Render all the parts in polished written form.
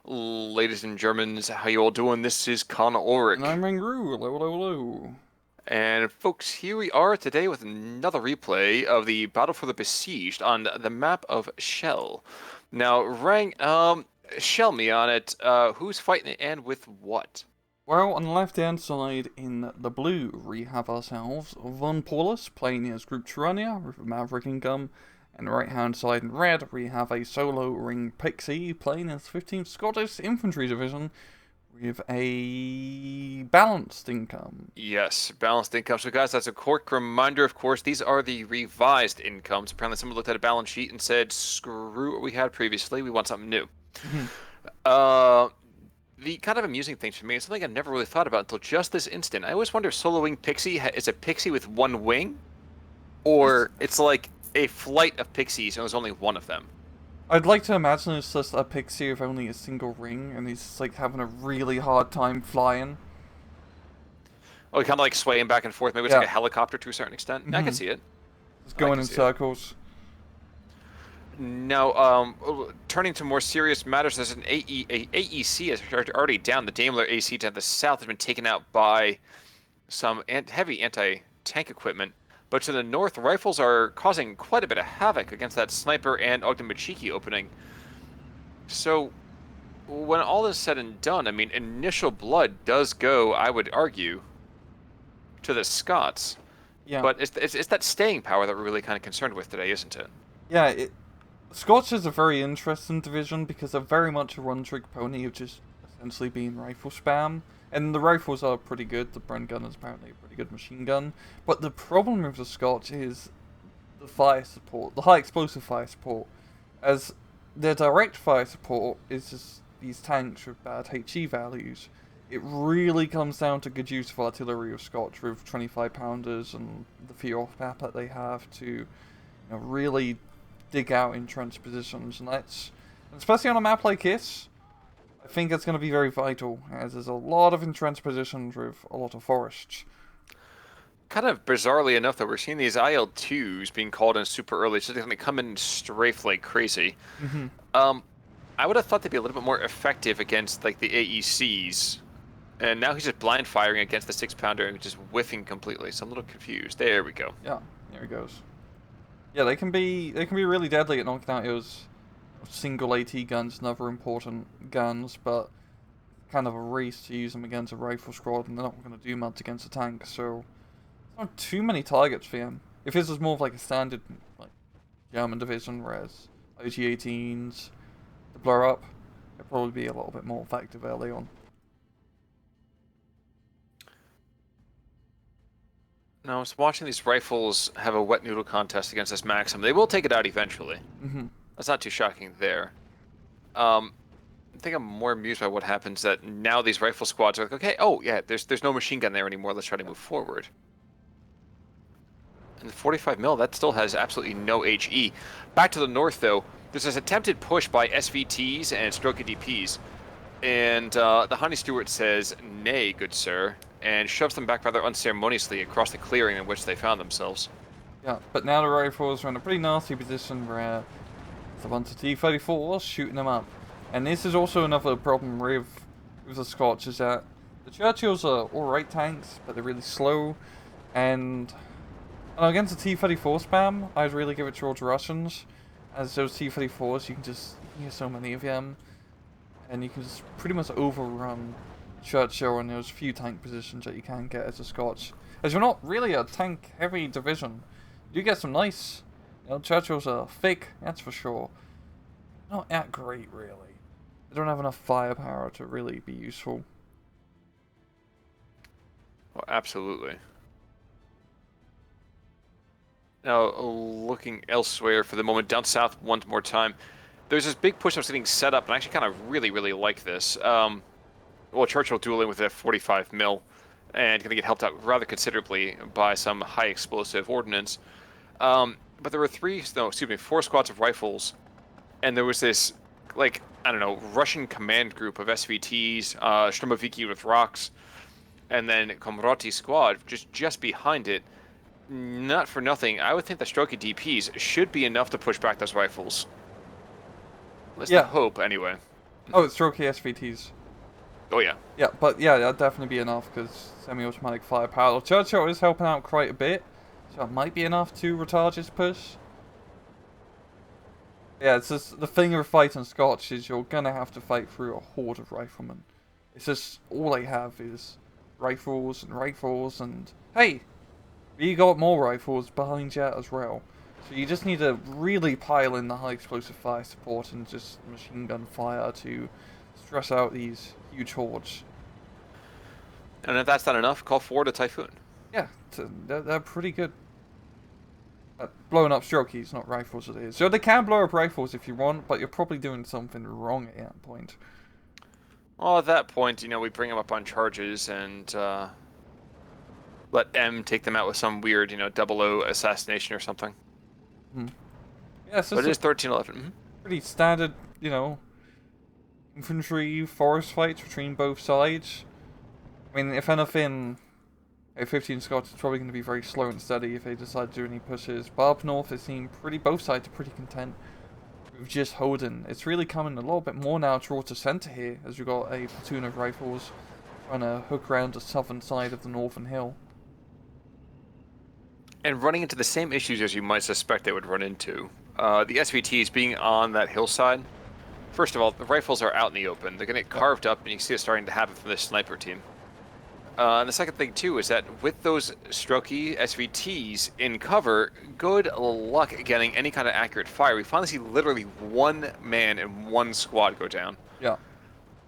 Ladies and Germans, how you all doing? This is Con And Ulrich. I'm Ringru. Hello, hello, hello. And folks, here we are today with another replay of the Battle for the Besieged on the map of Shell. Now, shell me on it. Who's fighting it and with what? Well, on the left-hand side in the blue, we have ourselves vonPauluS playing as Group Tyrannia with a Maverick income. And the right-hand side in red, we have a solo ring pixy playing as 15th Scottish Infantry Division with a balanced income. Yes, balanced income. So guys, that's a quick reminder, of course, these are the revised incomes. Apparently someone looked at a balance sheet and said, screw what we had previously, we want something new. Uh, The kind of amusing thing for me is something I never really thought about until just this instant. I always wonder if Solo Wing Pixie is a pixie with one wing, It's, or it's like a flight of pixies and there's only one of them. I'd like to imagine it's just a pixie with only a single ring, and he's like having a really hard time flying. Oh, kind of like swaying back and forth. Maybe it's like Yeah. a helicopter to a certain extent. I can see it. Just I going can in see it. circles. Now, turning to more serious matters, there's an AEC is already down. The Daimler AC to the south has been taken out by some heavy anti-tank equipment. But to the north, rifles are causing quite a bit of havoc against that sniper and Ogden opening. So, when all is said and done, I mean, initial blood does go, I would argue, to the Scots. Yeah. But it's that staying power that we're really kind of concerned with today, isn't it? Yeah, Scotch is a very interesting division because they're very much a one-trick pony of just essentially being rifle spam. And the rifles are pretty good. The Bren gun is apparently a pretty good machine gun. But the problem with the Scotch is the fire support, the high explosive fire support. As their direct fire support is just these tanks with bad HE values. It really comes down to good use of artillery of Scotch with 25 pounders and the few off map that they have to really dig out entrenched positions, and that's especially on a map like this. I think it's going to be very vital, as there's a lot of entrenched positions with a lot of forests. Kind of bizarrely enough, though, we're seeing these IL-2s being called in super early, so they're going to come in and strafe like crazy. Hmm. Um, I would have thought they'd be a little bit more effective against like the AECs, and now he's just blind firing against the 6 pounder and just whiffing completely. So I'm a little confused. There we go. Yeah, there he goes. Yeah, they can be really deadly at knocking out those single AT guns and other important guns, but kind of a race to use them against a rifle squad, and they're not going to do much against a tank. So not too many targets for him. If this was more of like a standard like German division, whereas OG-18s to blow up, it'd probably be a little bit more effective early on. Now, I was watching these rifles have a wet noodle contest against this Maxim. They will take it out eventually. Hmm. That's not too shocking there. Um, I think I'm more amused by what happens that now these rifle squads are like, okay, oh yeah, there's no machine gun there anymore. Let's try to move forward. And the 45 mil, that still has absolutely no HE. Back to the north, though, there's this attempted push by SVTs and stroke DPs. And the Honey Stewart says, nay, good sir, and shoves them back rather unceremoniously across the clearing in which they found themselves. Yeah, but now the rifles are in a pretty nasty position where there's a bunch of T-34s shooting them up. And this is also another problem with the Scotch, is that the Churchills are alright tanks, but they're really slow. And against the T-34 spam, I'd really give it towards Russians. As those T-34s, you can just use so many of them. And you can just pretty much overrun Churchill in those few tank positions that you can get as a Scotch. As you're not really a tank-heavy division, you get some nice. Churchills are thick, that's for sure. Not that great, really. They don't have enough firepower to really be useful. Well, absolutely. Now, looking elsewhere for the moment, down south one more time. There's this big push that's getting set up, and I actually kind of really like this. Well, Churchill dueling with a 45 mil, and going to get helped out rather considerably by some high explosive ordnance. But there were four squads of rifles, and there was this, like, I don't know, Russian command group of SVTs, Stromoviki with rocks, and then Komroti squad just behind it. Not for nothing, I would think the Strokey DPs should be enough to push back those rifles. Let's Yeah, hope, anyway. Oh, it's strokey SVTs. Oh yeah. Yeah, but yeah, that'd definitely be enough because semi-automatic firepower. Churchill is helping out quite a bit, so it might be enough to retard his push. Yeah, it's just the thing with fighting Scotch is you're gonna have to fight through a horde of riflemen. It's just all they have is rifles and hey, you got more rifles behind you as well. So you just need to really pile in the high explosive fire support and just machine gun fire to stress out these huge hordes. And if that's not enough, call forward a Typhoon. Yeah, they're pretty good. Blowing up strokies, not rifles it is. So they can blow up rifles if you want, but you're probably doing something wrong at that point. Well, at that point, we bring them up on charges and let M take them out with some weird, 00 assassination or something. Hmm. Yeah, so but it is 1311. Mm-hmm. Pretty standard, infantry forest fights between both sides. I mean, if anything, A15 Scots is probably going to be very slow and steady if they decide to do any pushes. But up north, it seems both sides are pretty content with just holding. It's really coming a little bit more now towards the centre here, as we've got a platoon of rifles trying to hook around the southern side of the northern hill. And running into the same issues as you might suspect they would run into. The SVTs being on that hillside. First of all, the rifles are out in the open. They're going to get carved up, and you can see it starting to happen from this sniper team. And the second thing, too, is that with those strokey SVTs in cover, good luck getting any kind of accurate fire. We finally see literally one man and one squad go down. Yeah. And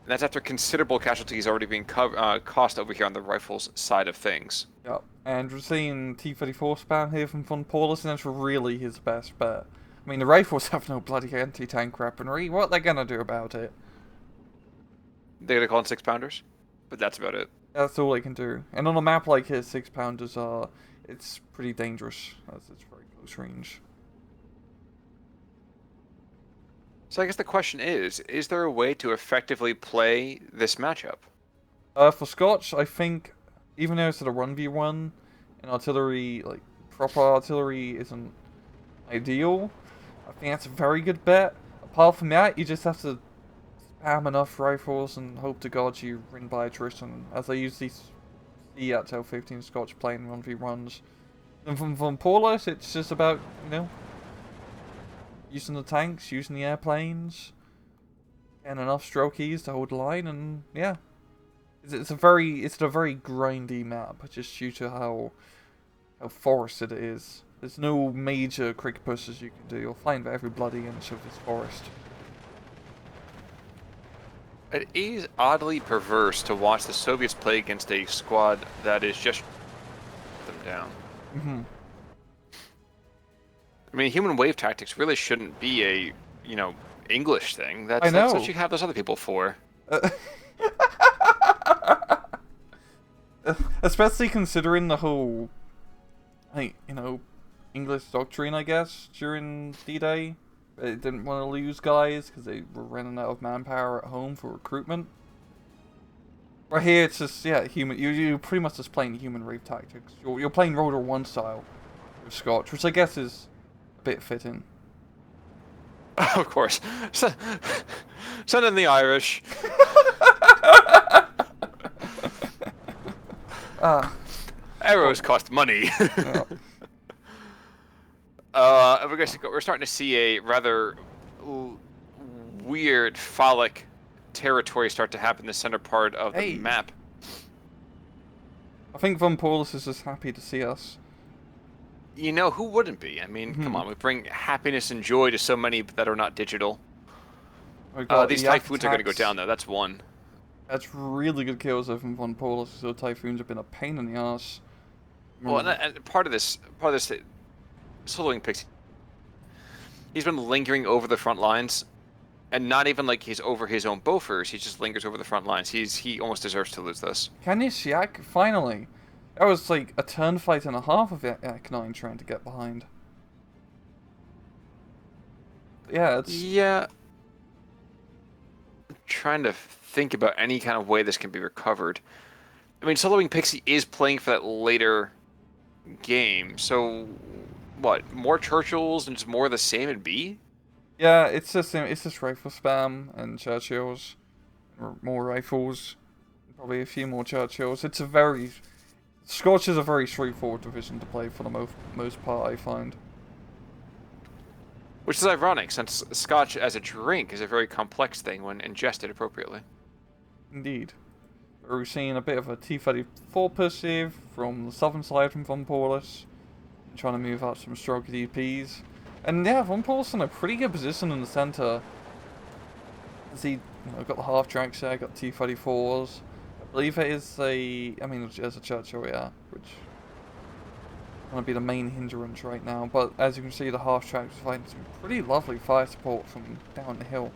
that's after considerable casualties already being cost over here on the rifles side of things. Yeah. And we're seeing T-34 spam here from vonPauluS, and that's really his best bet. I mean, the rifles have no bloody anti-tank weaponry. What are they going to do about it? They're going to call in 6-pounders, but that's about it. That's all they can do. And on a map like his, 6-pounders are... It's pretty dangerous, as it's very close range. So I guess the question is there a way to effectively play this matchup? For Scotch, I think, even though it's at a 1v1, and artillery, like, proper artillery isn't ideal, I think that's a very good bet. Apart from that, you just have to spam enough rifles and hope to God you win by attrition, as I usually see at L15 Scotch playing 1v1s. And from vonPauluS, it's just about, using the tanks, using the airplanes, and enough strokies to hold the line, and yeah. It's a very grindy map, just due to how forested it is. There's no major quick pushes you can do. You'll find every bloody inch of this forest. It is oddly perverse to watch the Soviets play against a squad that is just them down. Mm-hmm. I mean, human wave tactics really shouldn't be a, English thing. I know. That's what you have those other people for. Especially considering the whole, English doctrine, I guess, during D-Day. They didn't want to lose guys because they were running out of manpower at home for recruitment. Right here, it's just, human. You're pretty much just playing human wave tactics. You're playing Rotor 1 style with Scotch, which I guess is a bit fitting. Of course. Send in the Irish. Arrows cost money. We're starting to see a rather weird phallic territory start to happen in the center part of the map. I think vonPauluS is just happy to see us. Who wouldn't be? I mean, come on, we bring happiness and joy to so many that are not digital. These Typhoons are going to go down, though. That's one. That's really good kills though from vonPauluS. So Typhoons have been a pain in the ass. Well, and part of this soloing pixy, he's been lingering over the front lines, and not even like he's over his own Bofors. He just lingers over the front lines. He almost deserves to lose this. Kanishyak, finally. That was like a turn fight and a half of Ak9 trying to get behind. Yeah, it's... Yeah. I'm trying to think about any kind of way this can be recovered. I mean, soloing Pixie is playing for that later game, so what? More Churchills and just more of the same in B? Yeah, it's just rifle spam and Churchills, more rifles, probably a few more Churchills. Scorch is a very straightforward division to play for the most part, I find. Which is ironic, since Scotch as a drink is a very complex thing when ingested appropriately. Indeed. We're seeing a bit of a T-34 perceive from the southern side from vonPauluS, trying to move out some stroke DPs. And yeah, vonPauluS in a pretty good position in the center. As he got the half tracks there, got T-34s. I believe it is there's a Churchill, yeah, which going to be the main hindrance right now. But as you can see, the half tracks fighting some pretty lovely fire support from down the hill.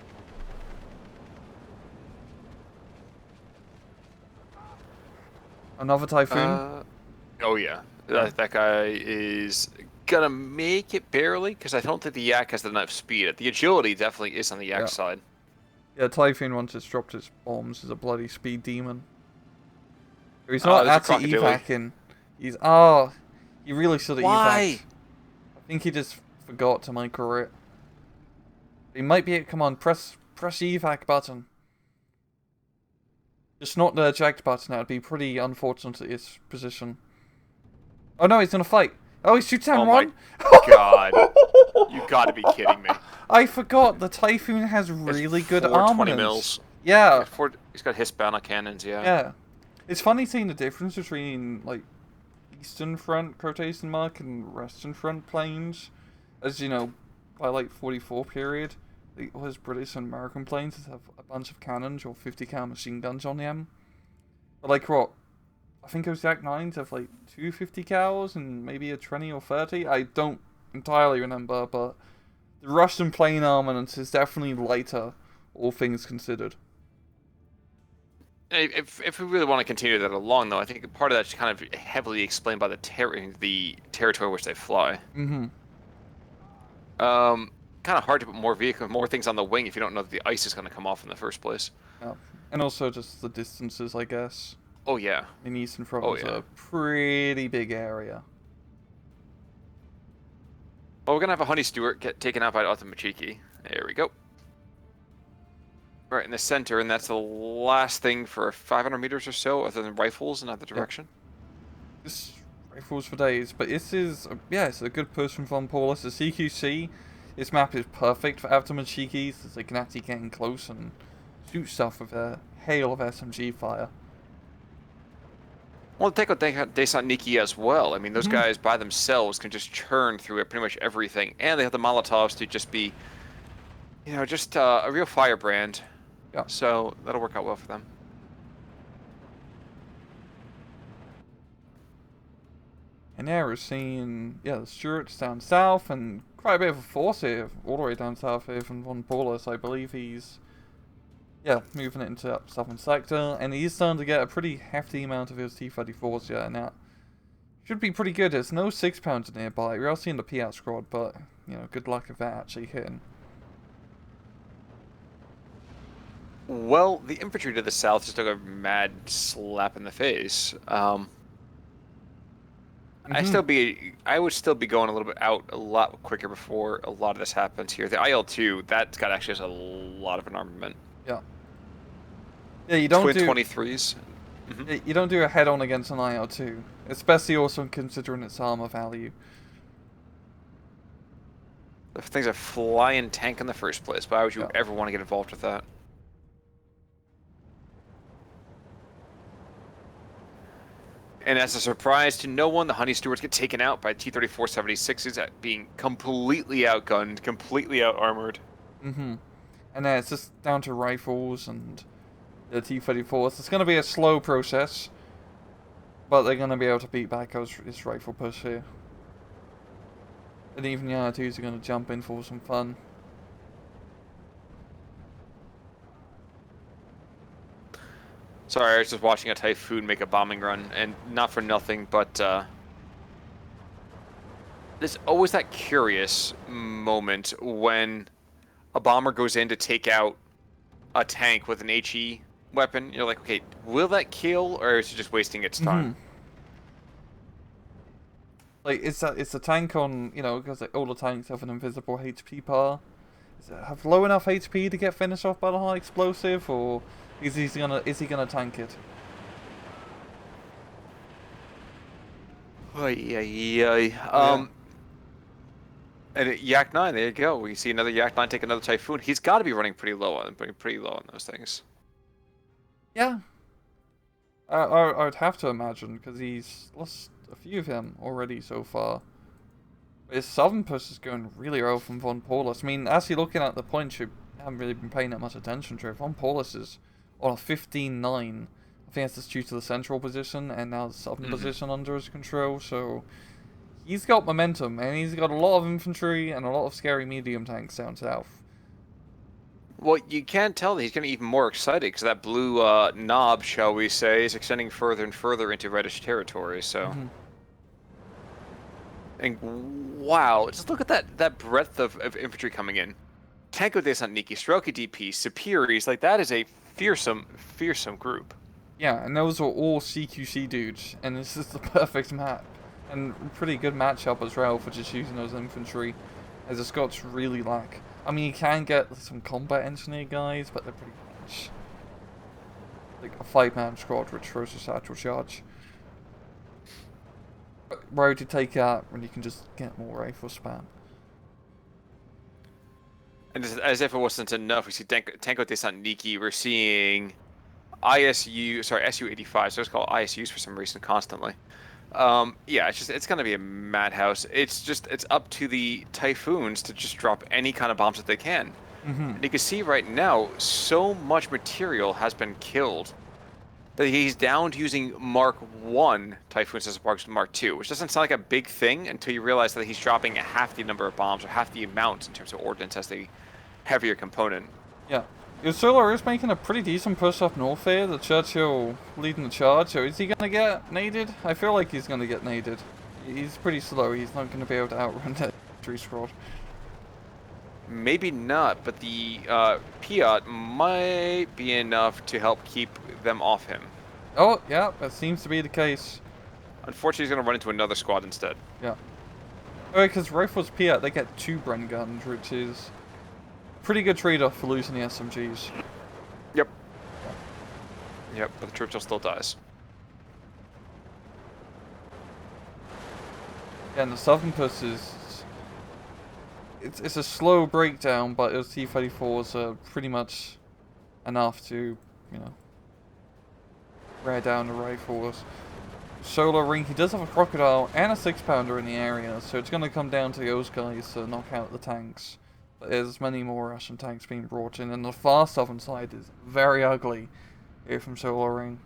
Another Typhoon. Oh yeah, that guy is gonna make it barely because I don't think the Yak has enough speed. The agility definitely is on the Yak side. Yeah, Typhoon once it's dropped its bombs is a bloody speed demon. He's not actually evacing. He really should have evac. I think he just forgot to micro it. He might be. Come on, press the evac button. Just not the eject button. That'd be pretty unfortunate at his position. Oh no, he's gonna fight. Oh, he's 210 one. Oh my god! You gotta be kidding me. I forgot the Typhoon has really good armaments. 20 mils. Yeah. He's got Hispana cannons. Yeah. Yeah. It's funny seeing the difference between like Eastern Front quotation mark and Western Front planes. As you know, by like 44 period, all his British and American planes have a bunch of cannons or 50 cal machine guns on them. But like what? I think those Yak 9s have like 250 cals and maybe a 20 or 30. I don't entirely remember, but the Russian plane armament is definitely lighter, all things considered. If we really want to continue that along, though, I think part of that's kind of heavily explained by the territory which they fly. Mm-hmm. Kind of hard to put more things on the wing if you don't know that the ice is going to come off in the first place. Yeah. And also just the distances, I guess. Oh yeah. In Eastern Front is a pretty big area. Well, we're gonna have a Honey Stewart get taken out by Otomachiki. There we go. Right in the center, and that's the last thing for 500 meters or so, other than rifles in either direction. This rifles for days, but this is it's a good push from vonPauluS. The CQC, this map is perfect for Otomachikis, as they can actually get in close and shoot stuff with a hail of SMG fire. Well, take out Desant Niki as well. I mean, those guys by themselves can just churn through pretty much everything, and they have the Molotovs to just be, just a real firebrand. Yeah. So that'll work out well for them. And yeah, we're seeing the Stuarts down south, and quite a bit of a force here, all the way down south here from vonPauluS. I believe he's moving it into that southern sector, and he's starting to get a pretty hefty amount of his T-34s now. Should be pretty good. There's no 6-pounder nearby. We are seeing the P-out squad, but good luck if that actually hitting. Well, the infantry to the south just took a mad slap in the face. I would still be going a little bit out a lot quicker before a lot of this happens here. The IL-2, that's got actually has a lot of an armament. Yeah. Yeah, you don't Twin do 23s. You don't do a head-on against an IL-2, especially also considering its armor value. The thing's a flying tank in the first place. Why would you ever want to get involved with that? And as a surprise to no one, the Honey Stewards get taken out by T-34-76s at being completely outgunned, completely out-armored. And then it's just down to rifles and the T-34s. It's going to be a slow process, but they're going to be able to beat back this rifle push here. And even the R2s are going to jump in for some fun. Sorry, I was just watching a Typhoon make a bombing run, and not for nothing, but there's always that curious moment when a bomber goes in to take out a tank with an HE weapon. You're like, okay, will that kill, or is it just wasting its time? Like, it's a tank on, because all the tanks have an invisible HP bar. have low enough HP to get finished off by the high explosive, or is he gonna tank it? Ay, ay, ay. And Yak 9, there you go. We see another Yak 9 take another Typhoon. He's got to be running pretty low on those things. Yeah. I would have to imagine, because he's lost a few of them already so far. His Southern push is going really well from vonPauluS. I mean, as you're looking at the points, you haven't really been paying that much attention to it. vonPauluS is on a 15-9. I think that's just due to the central position, and now the Southern position under his control, so... He's got momentum, and he's got a lot of infantry and a lot of scary medium tanks down south. Well, you can tell that he's getting even more excited, because that blue knob, shall we say, is extending further and further into reddish territory, so... And wow, just look at that breadth of infantry coming in. Tanko Desantniki, Stroke DP, Superiors, like that is a fearsome group. Yeah, and those are all CQC dudes, and this is the perfect map. And pretty good matchup as well for just using those infantry, as the Scots really lack. I mean, you can get some combat engineer guys, but they're pretty much like a 5-man squad which throws a satchel charge. Road to take out when you can just get more Wifle Spam. And as if it wasn't enough, we see Tanko Desantniki, we're seeing SU-85, so it's called ISUs for some reason constantly. Yeah, it's gonna be a madhouse. It's up to the Typhoons to just drop any kind of bombs that they can. And you can see right now, so much material has been killed that he's down to using Mark 1 Typhoons as opposed to Mark 2, which doesn't sound like a big thing until you realize that he's dropping half the number of bombs or half the amount in terms of ordnance as the heavier component. Yeah. Ursula is making a pretty decent push up north here. The Churchill leading the charge. So is he going to get naded? I feel like he's going to get naded. He's pretty slow. He's not going to be able to outrun that tree squad. Maybe not, but the Piat might be enough to help keep them off him. Oh, yeah, that seems to be the case. Unfortunately, he's going to run into another squad instead. Yeah. Oh, because Rifles Piat, they get 2 Bren guns, which is pretty good trade-off for losing the SMGs. Yep. Yep, but the Churchill still dies. Yeah, and the Southern push is... It's a slow breakdown, but those T-34s are pretty much enough to, you know, wear down the rifles. Solar Ring, he does have a Crocodile and a 6-pounder in the area, so it's going to come down to those guys to knock out the tanks. But there's many more Russian tanks being brought in, and the far southern side is very ugly here from Solar Ring.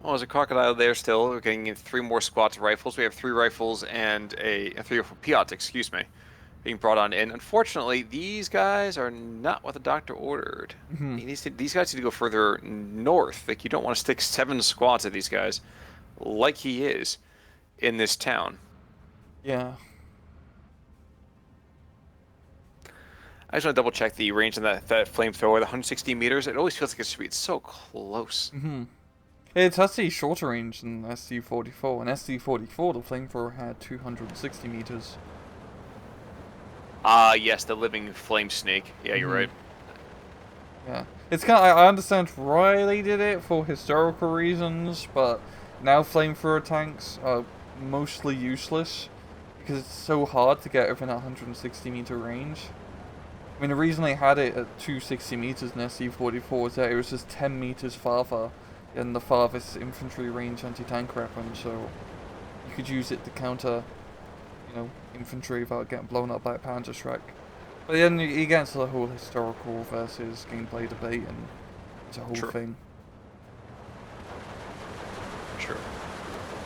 Well, there's a Crocodile there still. We're getting in 3 more squads of rifles. We have 3 rifles and 3 Piats, excuse me, being brought on in. Unfortunately, these guys are not what the doctor ordered. These guys need to go further north. Like, you don't want to stick 7 squads of these guys, like he is, in this town. Yeah. I just want to double check the range on that flamethrower, the 160 meters. It always feels like it should be so close. It's actually shorter range than SC-44. And SC-44, the flamethrower had 260 meters. Yes, the living flame snake. Yeah, you're right. Yeah. It's kind of, I understand why they did it for historical reasons, but now flamethrower tanks are mostly useless because it's so hard to get within a 160 meter range. I mean, the reason they had it at 260 meters in SC-44 is that it was just 10 meters farther than the farthest infantry range anti-tank weapon, so you could use it to counter, you know, infantry without getting blown up by a Panzerschreck. But then you get into the whole historical versus gameplay debate, and it's a whole thing. True.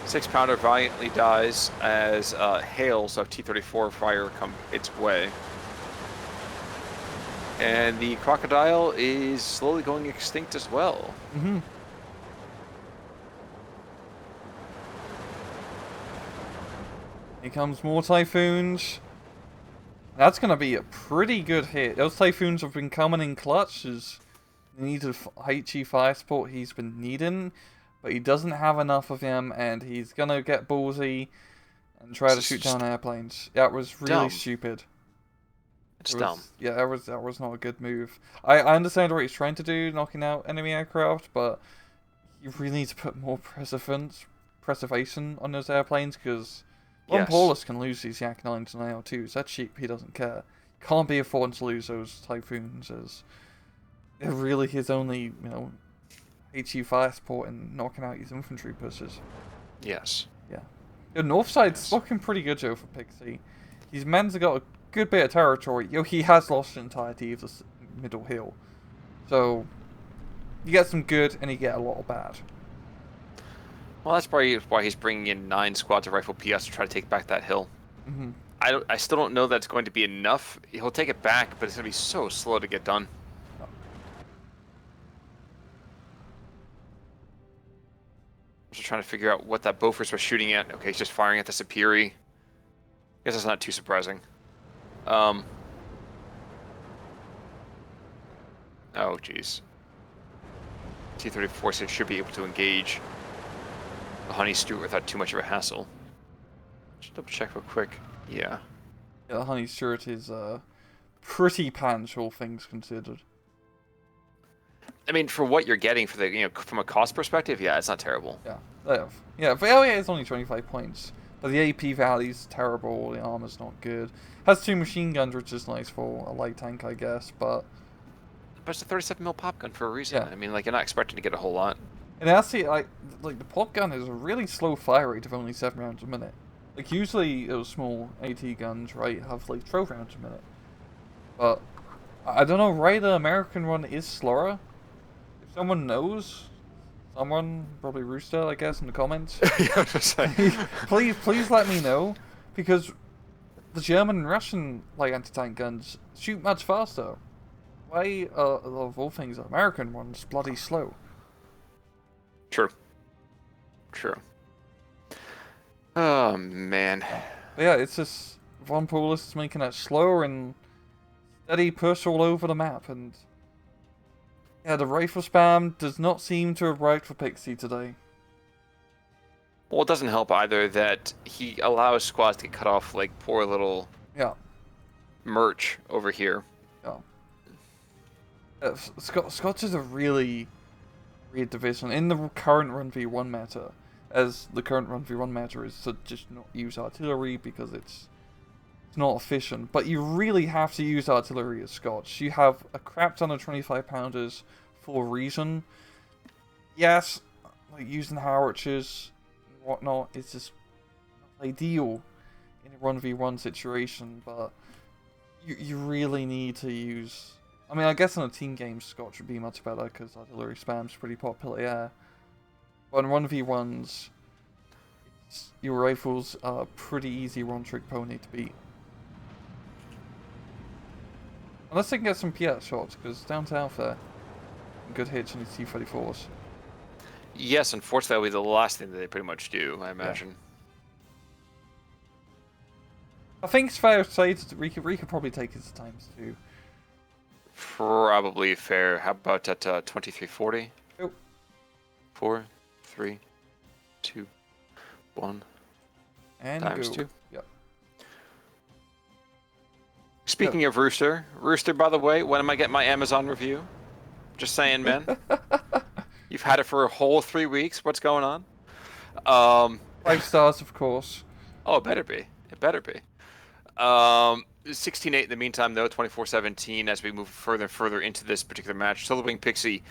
6-pounder valiantly dies as hails of T-34 fire come its way. And the Crocodile is slowly going extinct as well. Here comes more Typhoons. That's going to be a pretty good hit. Those Typhoons have been coming in clutch as he needed HE fire support he's been needing, but he doesn't have enough of them, and he's going to get ballsy and try to shoot down airplanes. That was really stupid. It's dumb. That was not a good move. I understand what he's trying to do, knocking out enemy aircraft, but you really need to put more preservation on those airplanes, because Yes. vonPauluS can lose these Yak 9s and AL2s. That's cheap, he doesn't care. Can't be affording to lose those Typhoons, as they're really his only, HE fire support and knocking out his infantry pushes. Yes. Yeah. The north side's looking pretty good, Joe, for Pixie. His men's have got a good bit of territory. He has lost the entirety of the middle hill. So, you get some good and you get a lot of bad. Well, that's probably why he's bringing in 9 squads of rifle PS to try to take back that hill. Mm-hmm. I still don't know that's going to be enough. He'll take it back, but it's going to be so slow to get done. I'm just trying to figure out what that Bofors was shooting at. Okay, he's just firing at the Superi. Guess that's not too surprising. Oh, jeez. T-34 should be able to engage the Honey Stewart without too much of a hassle. Just double check real quick. Yeah. Yeah, the Honey Stewart is pretty punch, all things considered. I mean, for what you're getting for the, from a cost perspective, yeah, it's not terrible. Yeah, they have. Yeah, for LA it's only 25 points. But the AP value's terrible, the armor's not good. Has 2 machine guns, which is nice for a light tank, I guess, but it's a 37mm pop gun for a reason. Yeah. I mean, like, you're not expecting to get a whole lot. and actually, like the pop gun is a really slow fire rate of only 7 rounds a minute. Like, usually those small AT guns, right, have like 12 rounds a minute. But I don't know, right, the American one is slower. If someone knows, someone, probably Rooster, I guess, in the comments, Yeah, I was just saying. please let me know, because the German and Russian like anti-tank guns shoot much faster. Why of all things, the American one's bloody slow. True. Oh, man. But yeah, it's just vonPauluS is making that slower and steady push all over the map, and yeah, the rifle spam does not seem to have worked for Pixie today. Well, it doesn't help either that he allows squads to get cut off like poor little merch over here. Yeah. Scotch is a really weird division in the current 1v1 meta, as the current 1v1 meta is to just not use artillery because it's not efficient. But you really have to use artillery as Scotch. You have a crap ton of 25 pounders for a reason. Yes, like using Howitchers and whatnot is just not ideal in a 1v1 situation, but you really need to use... I mean, I guess in a team game, Scotch would be much better because artillery spam's pretty popular, yeah. But in 1v1s, your rifles are a pretty easy one-trick pony to beat. Unless they can get some PS shots, because down south there, good hits on these T-34s. Yes, unfortunately, that'll be the last thing that they pretty much do, I imagine. Yeah. I think it's fair to say that we could probably take his times too. Probably fair. How about at 2340? Oh. 4, 3, 2, 1. And times go. 2. Yep. Speaking of Rooster, by the way, when am I getting my Amazon review? Just saying, man. You've had it for a whole 3 weeks. What's going on? 5 stars, of course. Oh, it better be. 16-8 in the meantime, though, 24-17 as we move further and further into this particular match. Solar Wing Pixie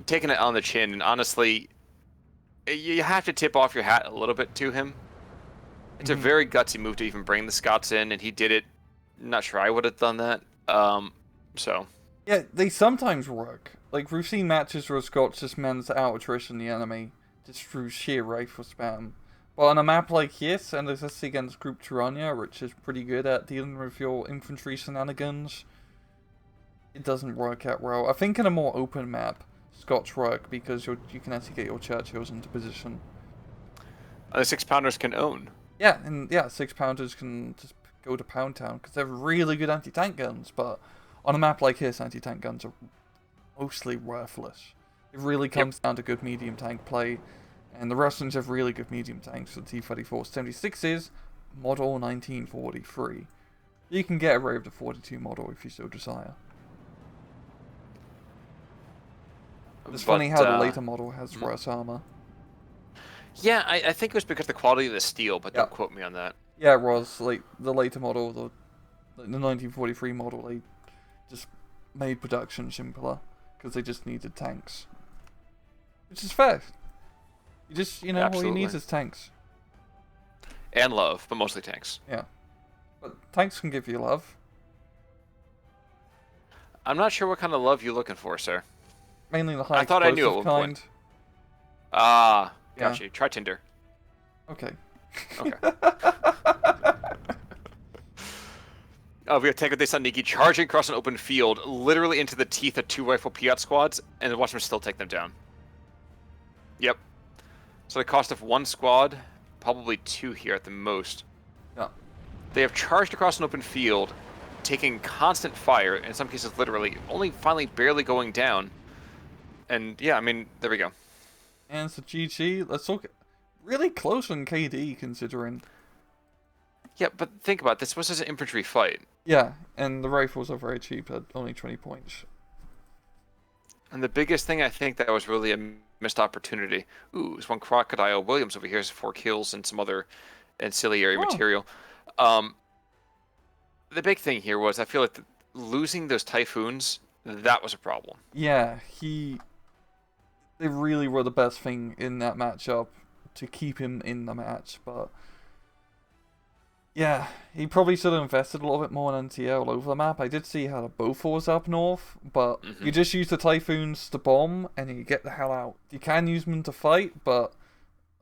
taking it on the chin, and honestly, you have to tip off your hat a little bit to him. It's a very gutsy move to even bring the Scots in, and he did it. Not sure I would have done that. So. Yeah, they sometimes work. Like, we've seen matches where Scots just managed to out-attrition the enemy just through sheer rifle spam. But on a map like this, and especially against Group Tirania, which is pretty good at dealing with your infantry shenanigans, it doesn't work out well. I think in a more open map, Scots work because you can actually get your Churchills into position. And the 6-pounders can own. Yeah, and yeah, 6-pounders can just go to Pound Town because they're really good anti-tank guns, but on a map like this, anti-tank guns are mostly worthless. It really comes down to good medium tank play, and the Russians have really good medium tanks for T-34 76s, model 1943. You can get away with the 42 model if you so desire. It's funny how the later model has worse armor. Yeah, I think it was because of the quality of the steel, but don't quote me on that. Yeah, it was. Like, the later model, the 1943 model, they just made production simpler. Because they just needed tanks. Which is fair. You just, you know, all you need is tanks. And love, but mostly tanks. Yeah. But tanks can give you love. I'm not sure what kind of love you're looking for, sir. Mainly the high I thought I knew at explosive one kind. point. Ah, Yeah. gotcha. Try Tinder. Okay. Okay. We have Tank with Saniki charging across an open field, literally into the teeth of 2 rifle Piat squads, and watch them still take them down. Yep. So the cost of 1 squad, probably 2 here at the most. Yeah. They have charged across an open field, taking constant fire, in some cases literally, only finally barely going down. And yeah, I mean, there we go. And it's a GG. Let's look. Really close on KD, considering. Yeah, but think about it. This was an infantry fight. Yeah, and the rifles are very cheap at only 20 points. And the biggest thing I think that was really a missed opportunity. Ooh, there's one Crocodile Williams over here has 4 kills and some other ancillary material. The big thing here was I feel like losing those Typhoons, that was a problem. Yeah, they really were the best thing in that matchup to keep him in the match, but yeah, he probably should have invested a little bit more in NTL all over the map. I did see how the Bofors up north, but you just use the Typhoons to bomb and you get the hell out. You can use them to fight, but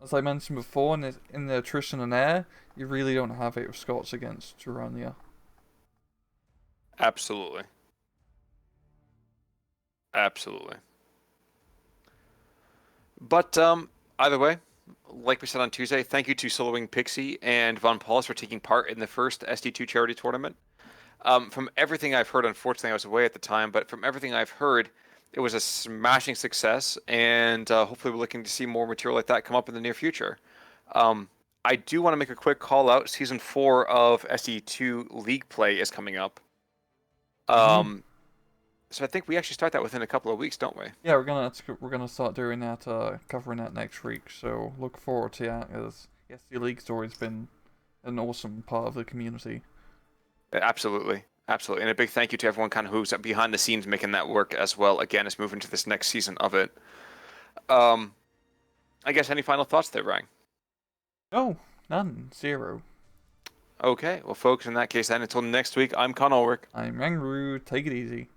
as I mentioned before, in the attrition and air, you really don't have it with Scots against Turania. Absolutely. Absolutely. But either way, like we said on Tuesday, thank you to Soloing Pixie and vonPauluS for taking part in the first SD2 charity tournament. From everything I've heard, unfortunately I was away at the time, but from everything I've heard, it was a smashing success, and hopefully we're looking to see more material like that come up in the near future. I do want to make a quick call out. Season 4 of SD2 League Play is coming up. So I think we actually start that within a couple of weeks, don't we? Yeah, we're gonna start doing that, covering that next week. So look forward to that, as SD League Story's been an awesome part of the community. Absolutely, absolutely, and a big thank you to everyone kind of who's behind the scenes making that work as well. Again, as moving to this next season of it. I guess any final thoughts there, Ryan? No, none, zero. Okay, well, folks, in that case, then until next week, I'm Con Ulrich. I'm Rangru. Take it easy.